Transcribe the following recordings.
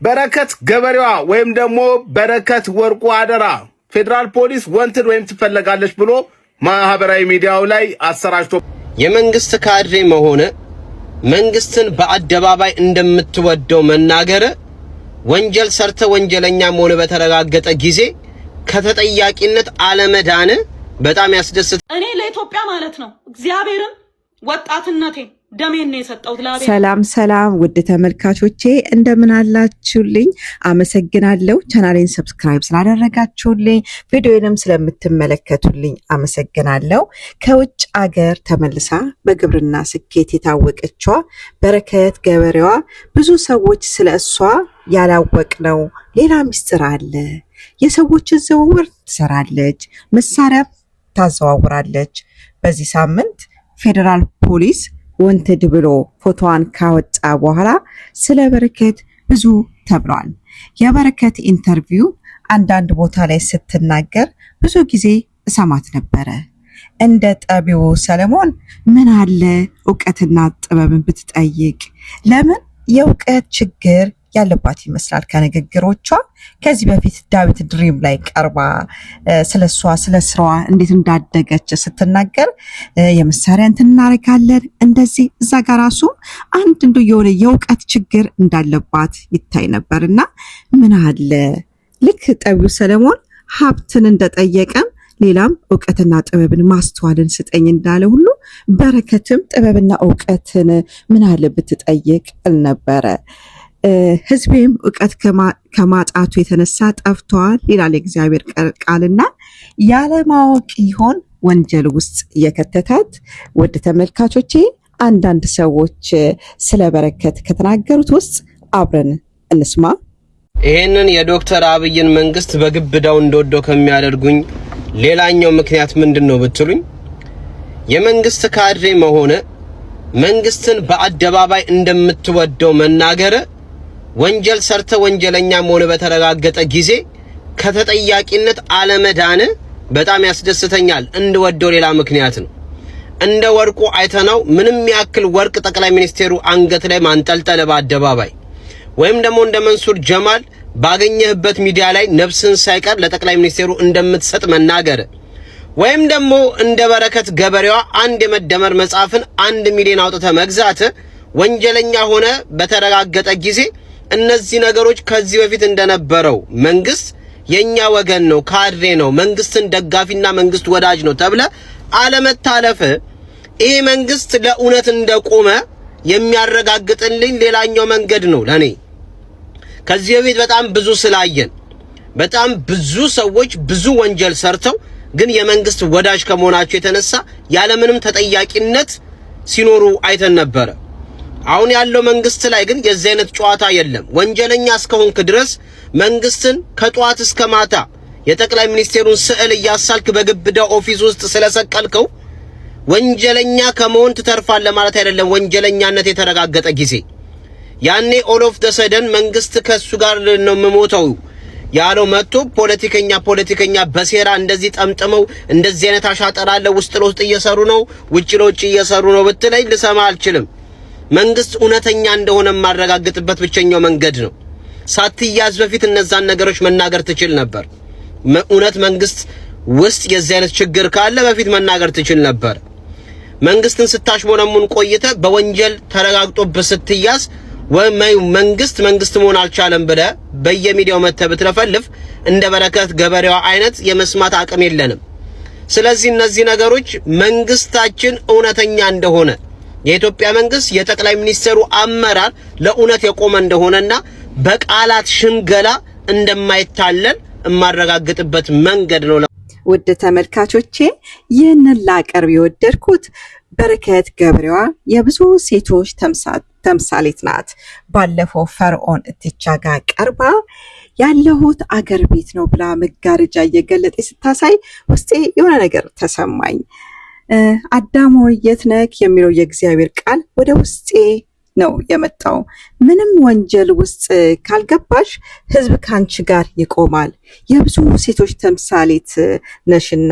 በረከት ገበሬዋ ወይም ደግሞ በረከት ወርቁ አደራ ፌደራል ፖሊስ ወንትድ ወይም ትፈለጋለች ብሎ ማህበራዊ ሚዲያው ላይ አሰራጭቶ የመንግስት ካድሬ መሆነ መንግስትን በአደባባይ እንደምትወደው መናገር ወንጀል ሰርተ ወንጀለኛ መሆነ በተረጋገጠ ጊዜ ከተጠያቂነት አለመዳን በጣም ያስደስት። እኔ ለኢትዮጵያ ማለት ነው እግዚአብሔርን ወጣትነቴ ደሜን ነው የሰጠሁት ለአቤት። ሰላም ሰላም ውድ ተመልካቾቼ እንደምን አላችሁልኝ? አመሰግናለሁ። ቻናሌን ሰብስክራይብ ስላደረጋችሁልኝ ቪዲዮንም ስለምትመለከቱልኝ አመሰግናለሁ። ከውጭ አገር ተመልሳ በግብርና ስኬት የታወቀችዋ በረከት ገበሬዋ ብዙ ሰዎች ስለሷ ያላወቅነው ሌላ ምስጢር አለ። የሰዎችን ዝውውር ትሰራለች፣ መሳሪያ ታዘዋውራለች። በዚህ ሳምንት ፌደራል ፖሊስ ወንትድ ብሎ ፎቶዋን ካወጣ በኋላ ስለ በረከት ብዙ ተብሏል። የበረከት ኢንተርቪው አንዳንድ ቦታ ላይ ስትናገር ብዙ ጊዜ እሰማት ነበረ። እንደ ጠቢው ሰለሞን ምን አለ እውቀትና ጥበብን ብትጠይቅ። ለምን የእውቀት ችግር ያለባት ይመስላል ከንግግሮቿ። ከዚህ በፊት ዳዊት ድሪም ላይ ቀርባ ስለሷ ስለ ስራዋ እንዴት እንዳደገች ስትናገር የመሳሪያ እንትን እናደርጋለን እንደዚህ እዛ ጋር ራሱ አንድ እንዱ የሆነ የእውቀት ችግር እንዳለባት ይታይ ነበርና ምን አለ ልክ ጠቢው ሰለሞን ሀብትን እንደጠየቀም ሌላም እውቀትና ጥበብን ማስተዋልን ስጠኝ እንዳለ ሁሉ በረከትም ጥበብና እውቀትን ምን አለ ብትጠይቅ ነበረ። ህዝቤም እውቀት ከማጣቱ የተነሳ ጠፍቷል ይላል የእግዚአብሔር ቃልና ያለማወቅ ይሆን ወንጀል ውስጥ የከተታት? ወደ ተመልካቾቼ አንዳንድ ሰዎች ስለ በረከት ከተናገሩት ውስጥ አብረን እንስማ። ይሄንን የዶክተር አብይን መንግስት በግብዳው እንደወደው ከሚያደርጉኝ ሌላኛው ምክንያት ምንድነው ብትሉኝ የመንግስት ካድሬ መሆነ መንግስትን በአደባባይ እንደምትወደው መናገር ወንጀል ሰርተ ወንጀለኛ መሆነ በተረጋገጠ ጊዜ ከተጠያቂነት አለመዳን በጣም ያስደስተኛል። እንደወደው ሌላ ምክንያት ነው። እንደ ወርቁ አይተናው ምንም ያክል ወርቅ ጠቅላይ ሚኒስቴሩ አንገት ላይ ማንጠልጠለ በአደባባይ ወይም ደግሞ እንደ መንሱር ጀማል ባገኘህበት ሚዲያ ላይ ነፍስን ሳይቀር ለጠቅላይ ሚኒስቴሩ እንደምትሰጥ መናገር ወይም ደግሞ እንደ በረከት ገበሬዋ አንድ የመደመር መጽሐፍን 1 ሚሊዮን አውጥተ መግዛት ወንጀለኛ ሆነ በተረጋገጠ ጊዜ እነዚህ ነገሮች ከዚህ በፊት እንደነበረው መንግስት የኛ ወገን ነው፣ ካድሬ ነው፣ መንግስትን ደጋፊና መንግስት ወዳጅ ነው ተብለ አለመታለፍ ይሄ መንግስት ለእውነት እንደቆመ የሚያረጋግጥልኝ ሌላኛው መንገድ ነው ለኔ። ከዚህ በፊት በጣም ብዙ ስላየን በጣም ብዙ ሰዎች ብዙ ወንጀል ሰርተው ግን የመንግስት ወዳጅ ከመሆናቸው የተነሳ ያለምንም ተጠያቂነት ሲኖሩ አይተን ነበር። አሁን ያለው መንግስት ላይ ግን የዚህ አይነት ጨዋታ የለም። ወንጀለኛ እስከሆንክ ድረስ መንግስትን ከጧት እስከ ማታ የጠቅላይ ሚኒስቴሩን ስዕል እያሳልክ በግብዳ ኦፊስ ውስጥ ስለሰቀልከው ወንጀለኛ ከመሆን ትተርፋለህ ማለት አይደለም። ወንጀለኛነት የተረጋገጠ ጊዜ ያኔ ኦል ኦፍ ዘ ሰደን መንግስት ከሱ ጋር ነው መሞተው ያለው መጥቶ ፖለቲከኛ በሴራ እንደዚህ ጠምጥመው እንደዚህ አይነት አሻጠራለ ውስጥ ለውስጥ እየሰሩ ነው ውጭ ለውጭ እየሰሩ ነው ብትለኝ ልሰማ አልችልም። መንግስት እውነተኛ እንደሆነ ማረጋግጥበት ብቸኛው መንገድ ነው። ሳትያዝ በፊት እነዛን ነገሮች መናገር ትችል ነበር። እውነት መንግስት ውስጥ የዚህ አይነት ችግር ካለ በፊት መናገር ትችል ነበር። መንግስትን ስታሽሞነሙን ቆይተ በወንጀል ተረጋግጦበት ስትያዝ መንግስት መሆን አልቻለም ብለ በየሚዲያው መተህ ብትለፈልፍ እንደ በረከት ገበሬዋ አይነት የመስማት አቅም የለንም። ስለዚህ እነዚህ ነገሮች መንግስታችን እውነተኛ እንደሆነ የኢትዮጵያ መንግስት የጠቅላይ ሚኒስትሩ አመራር ለእውነት የቆመ እንደሆነና በቃላት ሽንገላ እንደማይታለል ማረጋግጥበት መንገድ ነው። ውድ ተመልካቾቼ ይህንን ላቀርብ የወደድኩት በረከት ገበሬዋ የብዙ ሴቶች ተምሳሌት ናት። ባለፈው ፈርዖን እትቻ ጋር ቀርባ ያለሁት አገር ቤት ነው ብላ መጋረጃ እየገለጠ ስታሳይ ውስጤ የሆነ ነገር ተሰማኝ። አዳም ሆይ የት ነህ የሚለው የእግዚአብሔር ቃል ወደ ውስጤ ነው የመጣው። ምንም ወንጀል ውስጥ ካልገባሽ ህዝብ ካንቺ ጋር ይቆማል። የብዙ ሴቶች ተምሳሌት ነሽና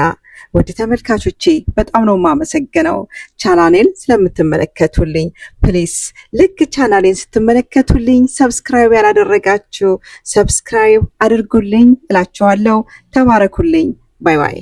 ውድ ተመልካቾቼ በጣም ነው የማመሰግነው ቻናሌን ስለምትመለከቱልኝ። ፕሊስ ልክ ቻናሌን ስትመለከቱልኝ ሰብስክራይብ ያላደረጋችሁ ሰብስክራይብ አድርጉልኝ እላችኋለሁ። ተባረኩልኝ። ባይ ባይ።